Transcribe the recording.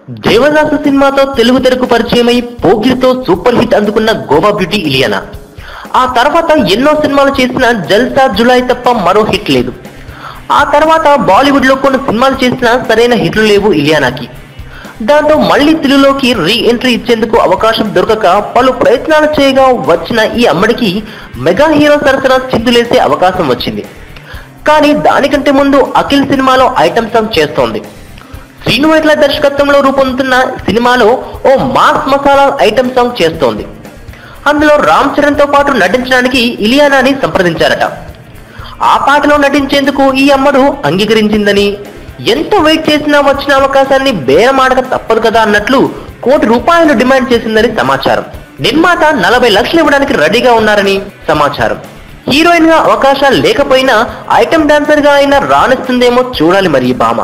దేవదాసు సినిమాతో Telugu తెరకు పరిచయమై పోకిరితో super hit అందుకున్న Goa beauty Ileana. ఆ తర్వాత ఎన్నో సినిమాలు చేసిన జల్సా జులాయి తప్ప మరో హిట్ లేదు. ఆ తర్వాత బాలీవుడ్ లో కొన్ని సినిమాలు చేసినా సరైన హిట్లు లేవు ఇలియానాకి. దాంతో మళ్లీ తెలుగులోకి రీ ఎంట్రీ ఇచ్చేందుకు అవకాశం దొరకక పలు ప్రయత్నాలు చేయగా వచ్చిన ఈ అమ్మడికి మెగా హీరో సరసన చిందులేసే అవకాశం వచ్చింది. కానీ దానికంటే ముందు అఖిల్ సినిమాలో ఐటమ్ సాంగ్ చేస్తోంది. శ్రీను వైట్ల దర్శకత్వంలో రూపొందుతున్న సినిమాలో ఓ మాస్ మసాలా ఐటమ్ సాంగ్ చేస్తోంది. అందులో రామ్ చరణ్ తో పాటు నటించడానికి ఇలియానాని సంప్రదించారట. ఆ పాటలో నటించేందుకు ఈ అమ్మడు అంగీకరించిందని, ఎంత వెయిట్ చేసినా వచ్చిన అవకాశాన్ని బేరమాడక తప్పదు కదా అన్నట్లు ₹1 కోటి డిమాండ్ చేసిందని సమాచారం. నిర్మాత 40 లక్షలు ఇవ్వడానికి రెడీగా ఉన్నారని సమాచారం. హీరోయిన్ గా అవకాశాలు లేకపోయినా ఐటమ్ డాన్సర్ గా అయినా రాణిస్తుందేమో చూడాలి మరి ఈ భామ.